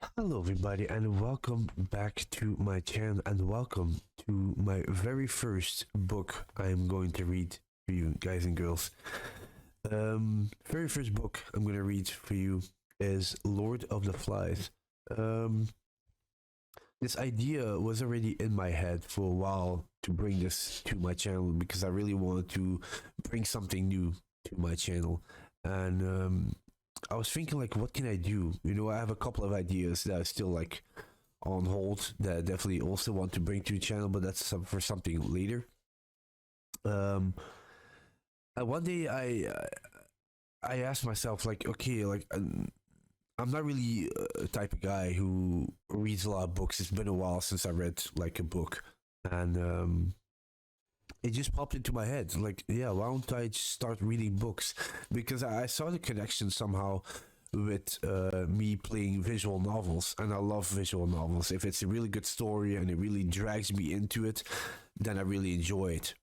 Hello, everybody, and welcome back to my channel, and welcome to my very first book I'm going to read for you, guys and girls. Very first book I'm going to read for you is Lord of the Flies. Um, this idea was already in my head for a while to bring this to my channel because I really wanted to bring something new to my channel, and I was thinking like, what can I do? I have a couple of ideas that are still like on hold that I definitely also want to bring to the channel, but that's for something later. Um, and one day I asked myself like, okay, like I'm not really a type of guy who reads a lot of books. It's been a while since I read like a book, and it just popped into my head like, yeah, why don't I just start reading books? Because I saw the connection somehow with me playing visual novels, and I love visual novels. If it's a really good story and it really drags me into it, then I really enjoy it.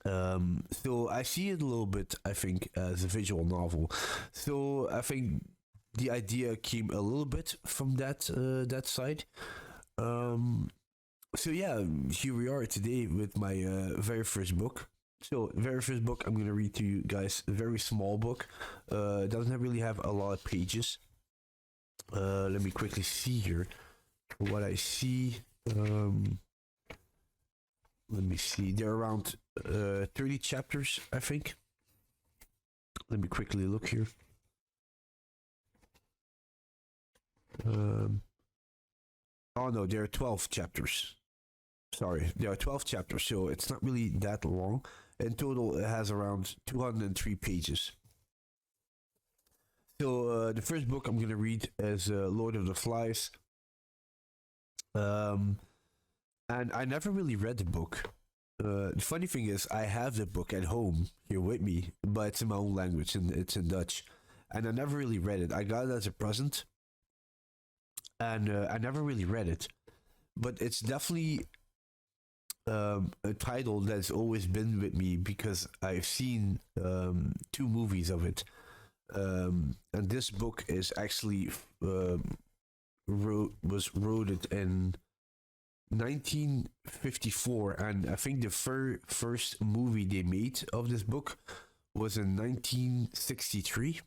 So I see it a little bit, I think, as a visual novel. So I think the idea came a little bit from that side. Um, so yeah, here we are today with my very first book. So very first book I'm gonna read to you guys. A very small book. Doesn't really have a lot of pages. Let me quickly see here what I see. Um, Let me see. They're around 30 chapters, I think. Let me quickly look here. Um, oh no, there are 12 chapters. Sorry, there are 12 chapters, so it's not really that long. In total, it has around 203 pages. So the first book I'm gonna read is Lord of the Flies. Um, and I never really read the book. The funny thing is, I have the book at home here with me, but it's in my own language and it's in Dutch. And I never really read it. I got it as a present, and I never really read it. But it's definitely a title that's always been with me because I've seen two movies of it. And this book is actually was wrote in 1954, and I think the first movie they made of this book was in 1963,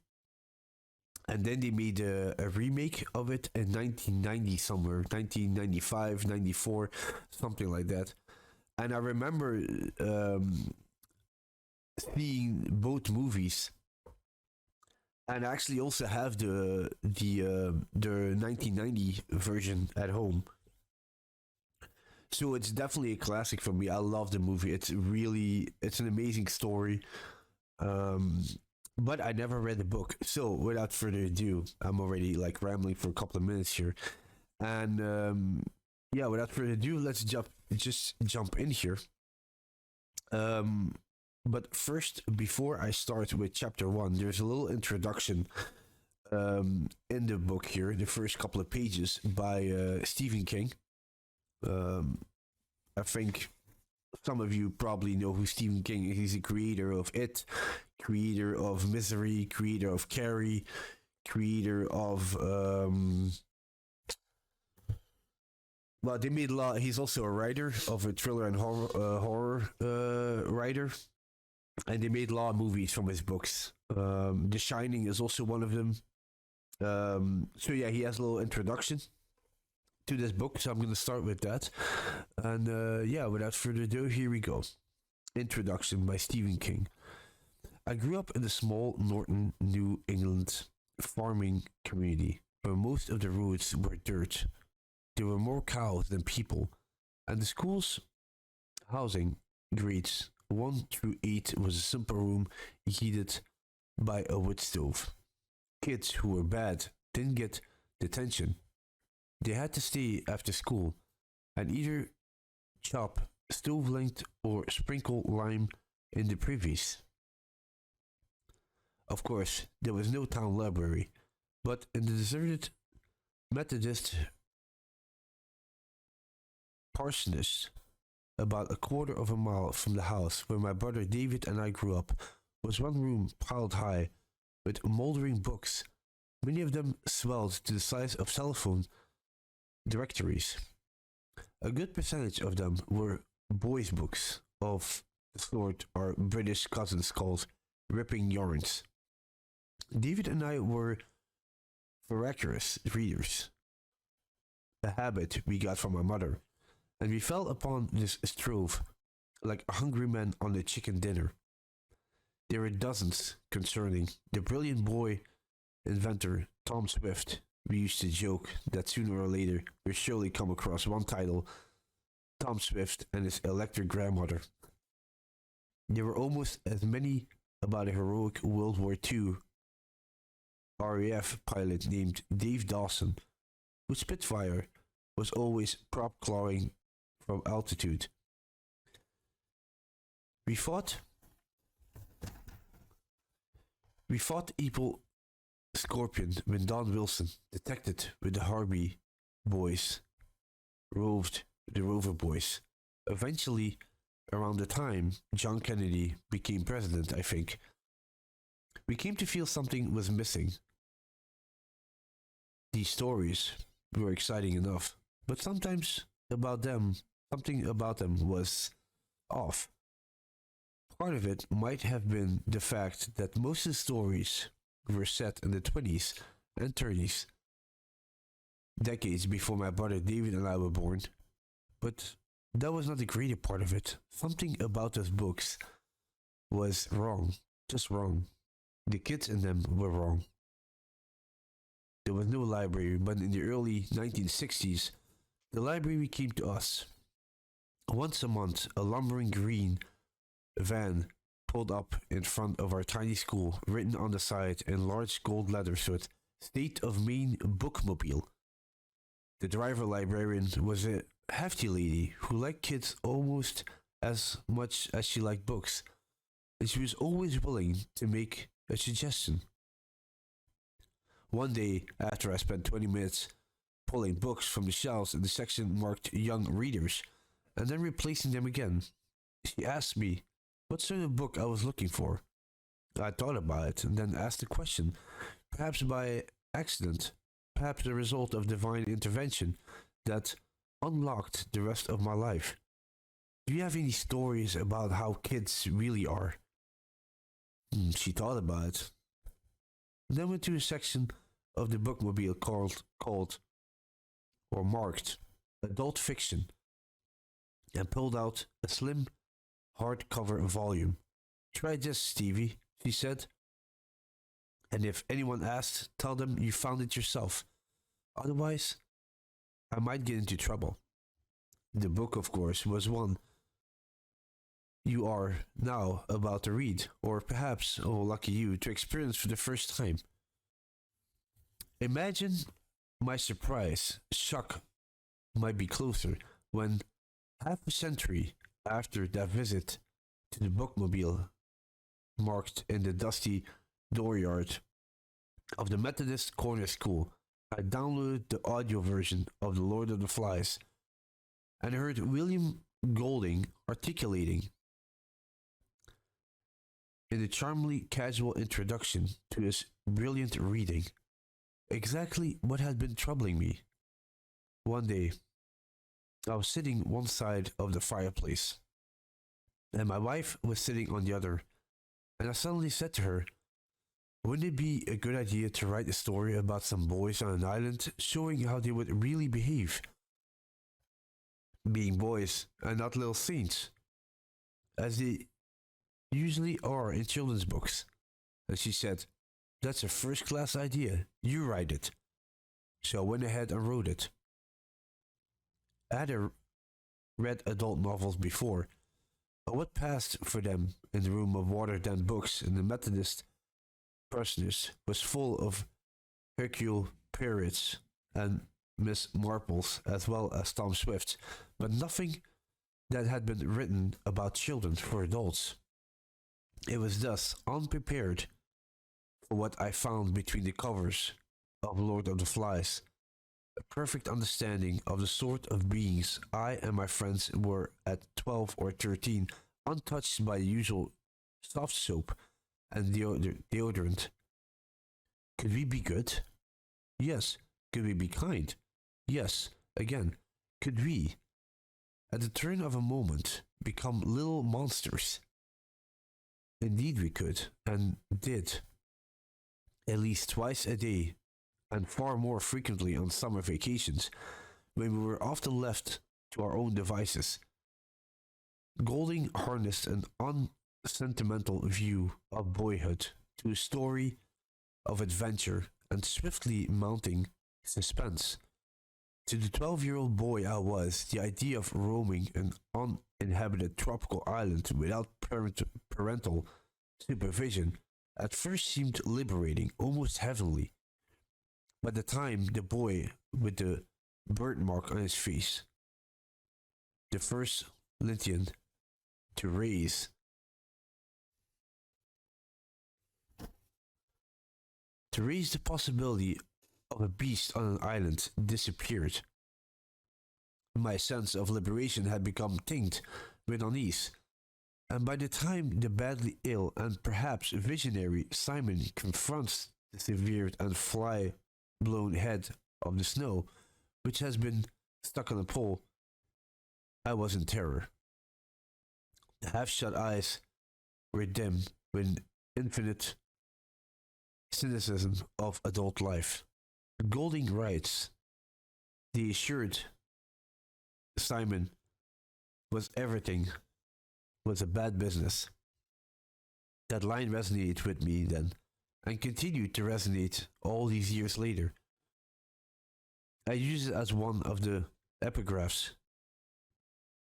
and then they made a remake of it in 1990 somewhere, 1995, 94, something like that. And I remember seeing both movies, and I actually also have the 1990 version at home. So it's definitely a classic for me. I love the movie. It's an amazing story. Um, but I never read the book. So without further ado, I'm already like rambling for a couple of minutes here, and yeah, without further ado, let's jump in here. Um, but first, before I start with chapter one, there's a little introduction in the book here, the first couple of pages by Stephen King. Um, I think some of you probably know who Stephen King is. He's the creator of It, creator of Misery, creator of Carrie, creator of well, they made a lot. He's also a writer of a thriller and horror writer, and they made a lot of movies from his books. The Shining is also one of them. So yeah, he has a little introduction to this book, so I'm going to start with that. And yeah, without further ado, here we go. Introduction by Stephen King. I grew up in a small Norton, New England farming community where most of the roads were dirt. There were more cows than people, and the school's housing grades 1 through 8 was a simple room heated by a wood stove. Kids who were bad didn't get detention. They had to stay after school and either chop stove length or sprinkle lime in the privies. Of course, there was no town library, but in the deserted Methodist parsonage, about a quarter of a mile from the house where my brother David and I grew up, was one room piled high with moldering books Many of them swelled to the size of telephone directories. A good percentage of them were boys' books of the sort our British cousins called ripping yarns. David and I were voracious readers, a habit we got from our mother, and we fell upon this trove like hungry men on a chicken dinner. There were dozens concerning the brilliant boy inventor Tom Swift. We used to joke that sooner or later we'd surely come across one title, Tom Swift and his electric grandmother. There were almost as many about a heroic World War II RAF pilot named Dave Dawson, whose Spitfire was always prop clawing from altitude. We fought we fought Evil Scorpion when Don Wilson, detected with the Harvey boys, roved the Rover boys. Eventually, around the time John Kennedy became president, I think, we came to feel something was missing. These stories were exciting enough, but something about them was off. Part of it might have been the fact that most of the stories were set in the 20s and 30s, decades before my brother David and I were born, but that was not the greater part of it. Something about those books was wrong, just wrong. The kids in them were wrong. There was no library, but in the early 1960s, the library came to us. Once a month, a lumbering green van pulled up in front of our tiny school, written on the side in large gold letters with State of Maine Bookmobile. The driver librarian was a hefty lady who liked kids almost as much as she liked books, and she was always willing to make a suggestion. One day, after I spent 20 minutes pulling books from the shelves in the section marked Young Readers, and then replacing them again, she asked me what sort of book I was looking for. I thought about it and then asked the question, perhaps by accident, perhaps the result of divine intervention that unlocked the rest of my life. Do you have any stories about how kids really are? She thought about it. Then went to a section of the bookmobile called or marked adult fiction and pulled out a slim hardcover volume. Try this, Stevie, she said. And if anyone asks, tell them you found it yourself. Otherwise, I might get into trouble. The book, of course, was one you are now about to read, or perhaps, oh lucky you, to experience for the first time. Imagine my surprise, shock might be closer, when half a century after that visit to the bookmobile marked in the dusty dooryard of the Methodist Corner School, I downloaded the audio version of The Lord of the Flies and heard William Golding articulating in a charmingly casual introduction to his brilliant reading exactly what had been troubling me. One day, I was sitting one side of the fireplace, and my wife was sitting on the other, and I suddenly said to her, wouldn't it be a good idea to write a story about some boys on an island showing how they would really behave? Being boys and not little saints, as they usually are in children's books. And she said, that's a first-class idea. You write it. So I went ahead and wrote it. I had read adult novels before, but what passed for them in the room of watered-down books in the Methodist parsonage was full of Hercule Poirot's and Miss Marples, as well as Tom Swift, but nothing that had been written about children for adults. It was thus unprepared for what I found between the covers of Lord of the Flies, a perfect understanding of the sort of beings I and my friends were at 12 or 13, untouched by the usual soft soap and deodorant. Could we be good? Yes. Could we be kind? Yes. Again, could we, at the turn of a moment, become little monsters? Indeed, we could, and did, at least twice a day, and far more frequently on summer vacations, when we were often left to our own devices. Golding harnessed an unsentimental view of boyhood to a story of adventure and swiftly mounting suspense. To the 12-year-old boy I was, the idea of roaming an uninhabited tropical island without parental supervision at first seemed liberating, almost heavenly. By the time the boy with the birthmark on his face, the first Lintian to raise the possibility of a beast on an island disappeared, my sense of liberation had become tinged with unease, and by the time the badly ill and perhaps visionary Simon confronts the severed and fly blown head of the snow, which has been stuck on a pole, I was in terror. The half shut eyes were dim with infinite cynicism of adult life. Golding writes, the assured Simon was everything was a bad business. That line resonated with me then, and continued to resonate all these years later. I use it as one of the epigraphs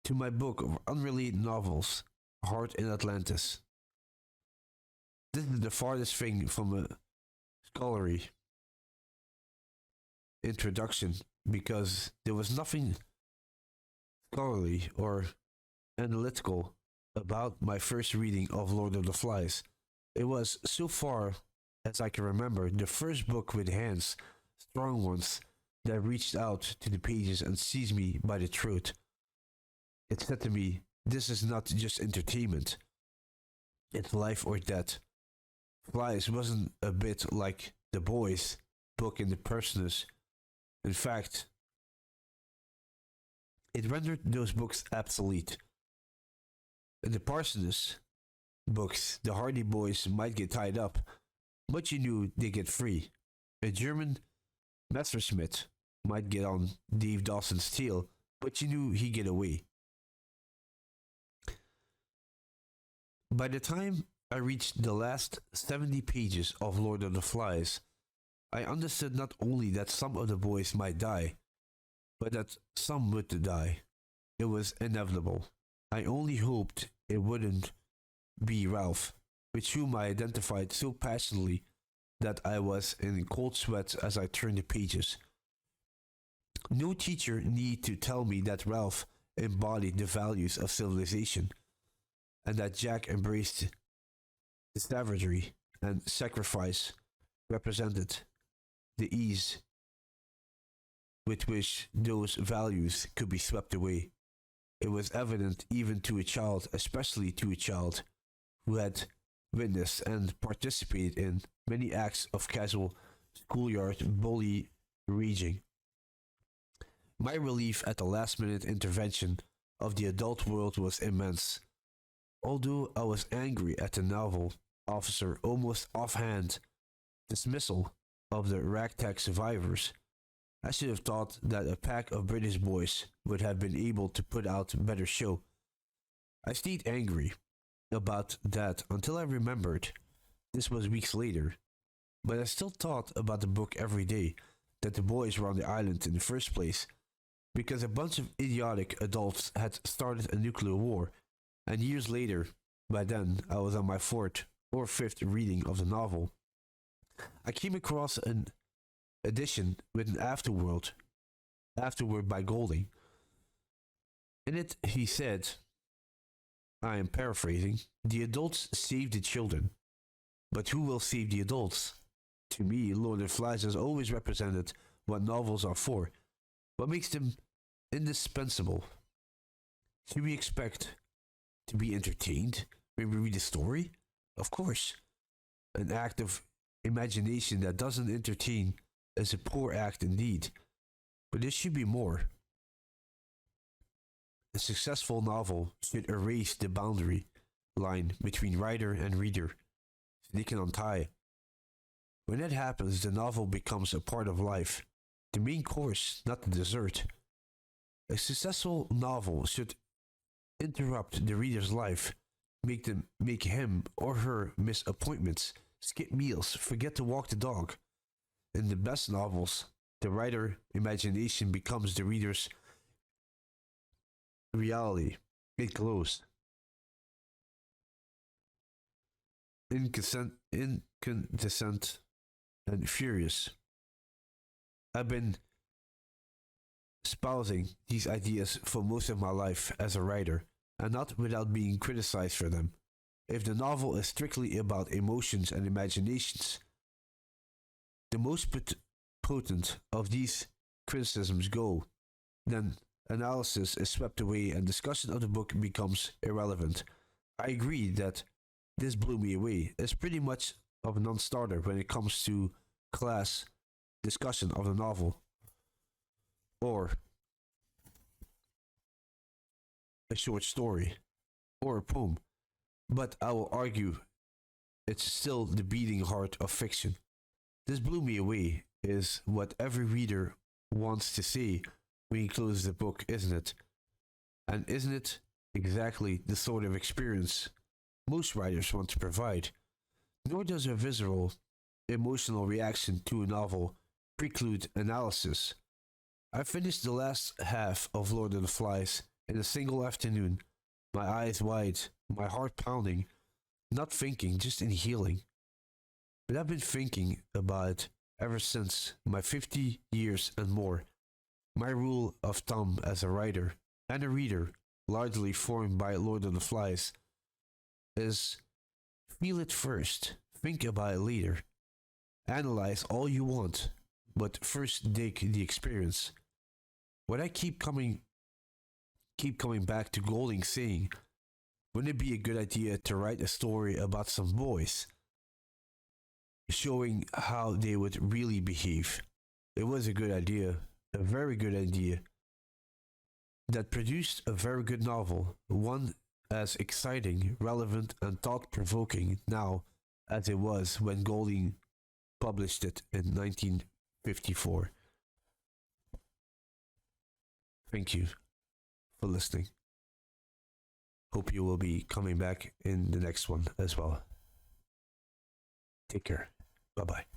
to my book of unrelated novels, Heart in Atlantis. This is the farthest thing from a scholarly introduction because there was nothing scholarly or analytical about my first reading of Lord of the Flies. It was, so far as I can remember, the first book with hands, strong ones, that reached out to the pages and seized me by the throat. It said to me, this is not just entertainment, it's life or death. Flies wasn't a bit like The Boys book in the Personus. In fact, it rendered those books obsolete. In the Parsoness books, the Hardy Boys might get tied up, but you knew they'd get free. A German Messerschmitt might get on Dave Dawson's tail, but you knew he'd get away. By the time I reached the last 70 pages of Lord of the Flies, I understood not only that some of the boys might die, but that some would die. It was inevitable. I only hoped it wouldn't be Ralph, with whom I identified so passionately that I was in cold sweats as I turned the pages. No teacher need to tell me that Ralph embodied the values of civilization, and that Jack embraced the savagery and sacrifice represented the ease with which those values could be swept away. It was evident even to a child, especially to a child who had witnessed and participated in many acts of casual schoolyard bully raging. My relief at the last minute intervention of the adult world was immense. Although I was angry at the novel officer almost offhand dismissal of the ragtag survivors, I should have thought that a pack of British boys would have been able to put out a better show. I stayed angry about that until I remembered, this was weeks later, but I still thought about the book every day, that the boys were on the island in the first place, because a bunch of idiotic adults had started a nuclear war, and years later, by then I was on my fourth or fifth reading of the novel, I came across an edition with an afterword by Golding. In it he said, I am paraphrasing, the adults save the children, but who will save the adults? To me, Lord of the Flies has always represented what novels are for, what makes them indispensable. Should we expect to be entertained when we read a story? Of course. An act of imagination that doesn't entertain is a poor act indeed, but there should be more. A successful novel should erase the boundary line between writer and reader so they can untie. When that happens, the novel becomes a part of life, the main course, not the dessert. A successful novel should interrupt the reader's life, make him or her miss appointments, skip meals, forget to walk the dog. In the best novels, the writer imagination becomes the reader's reality. It glows. Incandescent and furious. I've been espousing these ideas for most of my life as a writer, and not without being criticized for them. If the novel is strictly about emotions and imaginations, the most potent of these criticisms go, then analysis is swept away and discussion of the book becomes irrelevant. I agree that this blew me away. It's pretty much of a non-starter when it comes to class discussion of the novel or a short story or a poem. But I will argue it's still the beating heart of fiction. This blew me away is what every reader wants to say when he closes the book, isn't it? And isn't it exactly the sort of experience most writers want to provide? Nor does a visceral, emotional reaction to a novel preclude analysis. I finished the last half of Lord of the Flies in a single afternoon, my eyes wide, my heart pounding, not thinking, just inhaling. But I've been thinking about it ever since my 50 years and more. My rule of thumb as a writer and a reader, largely formed by Lord of the Flies, is feel it first, think about it later. Analyze all you want, but first dig the experience. What I keep coming back to Golding saying, wouldn't it be a good idea to write a story about some boys, showing how they would really behave? It was a good idea, a very good idea, that produced a very good novel, one as exciting, relevant, and thought-provoking now as it was when Golding published it in 1954. Thank you for listening. Hope you will be coming back in the next one as well. Take care. Bye bye.